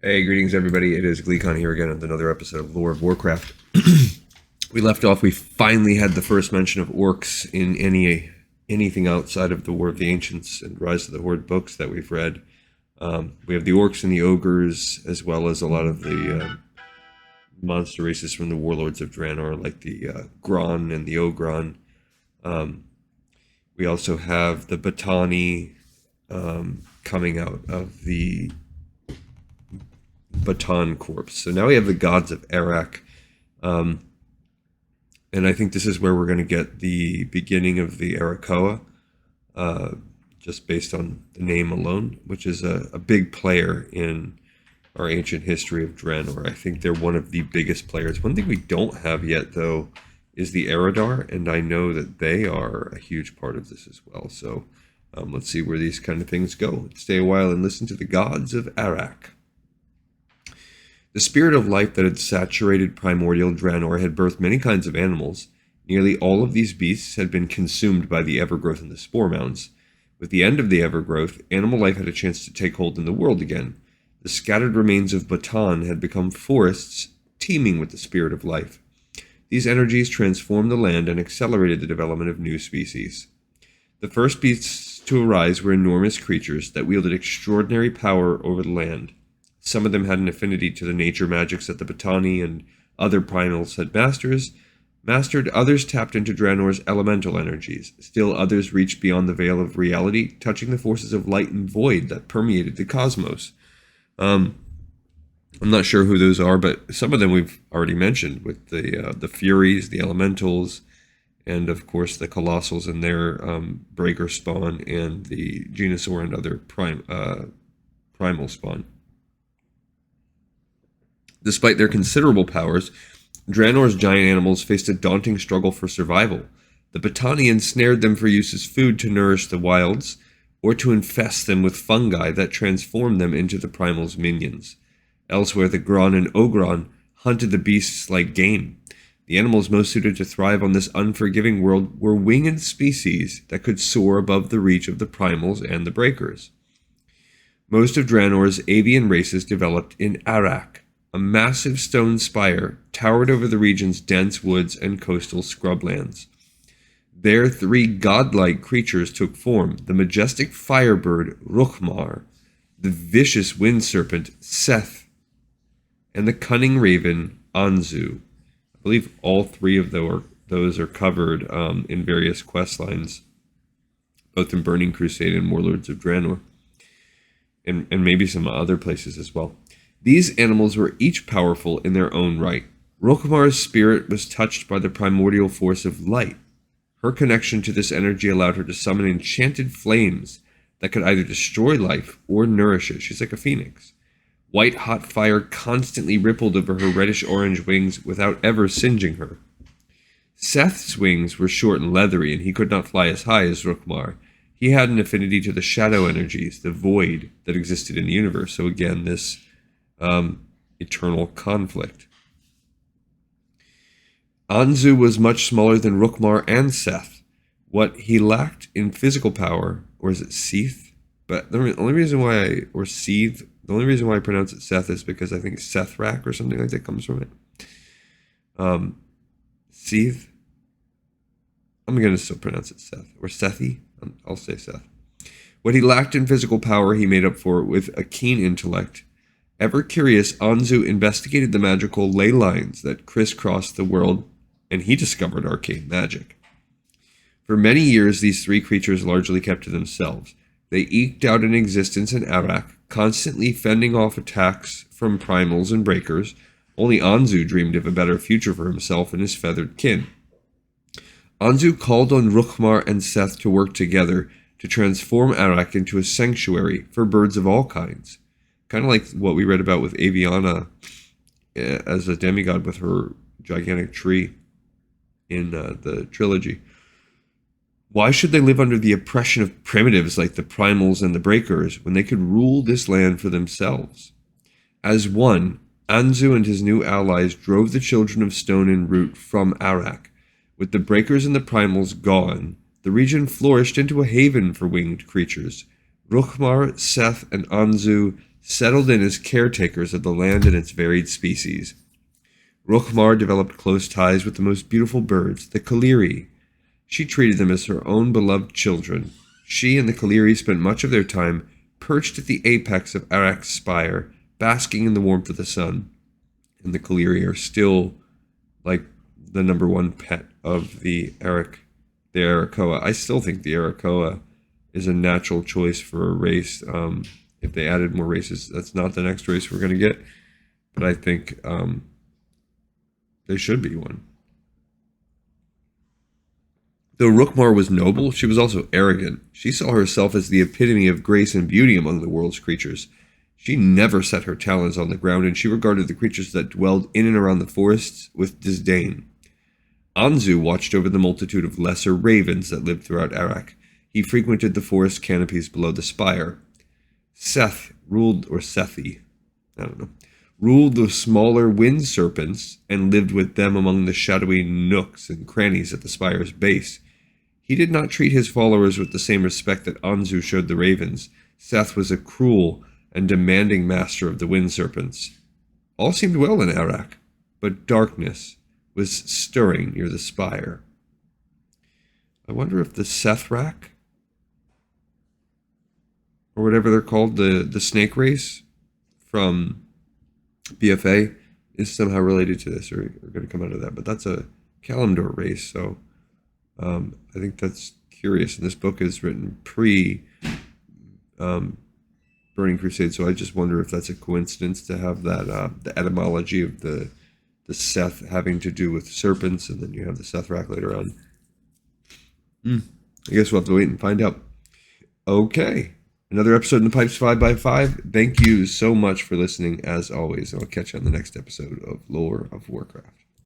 Hey, greetings everybody. It is Gleekon here again with another episode of Lore of Warcraft. We left off, we finally had the first mention of orcs in anything outside of the War of the Ancients and Rise of the Horde books that we've read. We have the orcs and the ogres, as well as a lot of the monster races from the warlords of Draenor, like the Gron and the Ogron. We also have the Batani coming out of the Baton Corps. So now we have the gods of Arak. And I think this is where we're going to get the beginning of the Arakoa, just based on the name alone, which is a big player in our ancient history of Draenor. I think they're one of the biggest players. One thing we don't have yet, though, is the Eridar, and I know that they are a huge part of this as well. So let's see where these kind of things go. Stay a while and listen to the gods of Arak. The spirit of life that had saturated primordial Draenor had birthed many kinds of animals. Nearly all of these beasts had been consumed by the evergrowth and the spore mounds. With the end of the evergrowth, animal life had a chance to take hold in the world again. The scattered remains of Baton had become forests teeming with the spirit of life. These energies transformed the land and accelerated the development of new species. The first beasts to arise were enormous creatures that wielded extraordinary power over the land. Some of them had an affinity to the nature magics that the Batani and other primals had mastered. Others tapped into Draenor's elemental energies. Still others reached beyond the veil of reality, touching the forces of light and void that permeated the cosmos. I'm not sure who those are, but some of them we've already mentioned, with the Furies, the Elementals, and of course the Colossals and their Breaker spawn, and the Venusaur and other primal spawn. Despite their considerable powers, Draenor's giant animals faced a daunting struggle for survival. The Batani ensnared them for use as food to nourish the wilds, or to infest them with fungi that transformed them into the primal's minions. Elsewhere, the Gron and Ogron hunted the beasts like game. The animals most suited to thrive on this unforgiving world were winged species that could soar above the reach of the primals and the breakers. Most of Draenor's avian races developed in Arak. A massive stone spire towered over the region's dense woods and coastal scrublands. There, three godlike creatures took form: the majestic firebird Rukhmar, the vicious wind serpent Sethe, and the cunning raven Anzu. I believe all three of those are covered in various quest lines, both in Burning Crusade and Warlords of Draenor, and maybe some other places as well. These animals were each powerful in their own right. Rukhmar's spirit was touched by the primordial force of light. Her connection to this energy allowed her to summon enchanted flames that could either destroy life or nourish it. She's like a phoenix. White-hot fire constantly rippled over her reddish-orange wings without ever singeing her. Sethe's wings were short and leathery, and he could not fly as high as Rukhmar. He had an affinity to the shadow energies, the void that existed in the universe. So again, this eternal conflict. Anzu was much smaller than Rukhmar and Sethe. What he lacked in physical power, or is it Sethe? But the only reason why the only reason why I pronounce it Sethe is because I think Sethrak or something like that comes from it. Sethe. I'm going to still pronounce it Sethe, or Sethe. I'll say Sethe. What he lacked in physical power, he made up for with a keen intellect. Ever curious, Anzu investigated the magical ley lines that crisscrossed the world, and he discovered arcane magic. For many years, these three creatures largely kept to themselves. They eked out an existence in Arak, constantly fending off attacks from primals and breakers. Only Anzu dreamed of a better future for himself and his feathered kin. Anzu called on Rukhmar and Sethe to work together to transform Arak into a sanctuary for birds of all kinds. Kind of like what we read about with Aviana as a demigod with her gigantic tree in the trilogy. Why should they live under the oppression of primitives like the primals and the breakers when they could rule this land for themselves? As one, Anzu and his new allies drove the children of stone and root from Arak. With the breakers and the primals gone, the region flourished into a haven for winged creatures. Rukhmar, Sethe, and Anzu settled in as caretakers of the land and its varied species. Rukhmar developed close ties with the most beautiful birds, the Kaliri. She treated them as her own beloved children. She and the Kaliri spent much of their time perched at the apex of Arak's spire, basking in the warmth of the sun. And the Kaliri are still like the number one pet of the Arakoa. I still think the Arakoa is a natural choice for a race. If they added more races, that's not the next race we're going to get. But I think there should be one. Though Rukhmar was noble, she was also arrogant. She saw herself as the epitome of grace and beauty among the world's creatures. She never set her talons on the ground, and she regarded the creatures that dwelled in and around the forests with disdain. Anzu watched over the multitude of lesser ravens that lived throughout Arak. He frequented the forest canopies below the spire. Sethe ruled the smaller wind serpents and lived with them among the shadowy nooks and crannies at the spire's base. He did not treat his followers with the same respect that Anzu showed the ravens. Sethe was a cruel and demanding master of the wind serpents. All seemed well in Arak, but darkness was stirring near the spire. I wonder if the Sethrak, or whatever they're called, the snake race from BFA, is somehow related to this, or going to come out of that. But that's a Kalimdor race, so I think that's curious. And this book is written pre Burning Crusade, so I just wonder if that's a coincidence to have that the etymology of the Sethe having to do with serpents, and then you have the Sethrak later on. I guess we'll have to wait and find out. Okay. Another episode in the Pipes 5x5. Thank you so much for listening, as always. And I'll catch you on the next episode of Lore of Warcraft.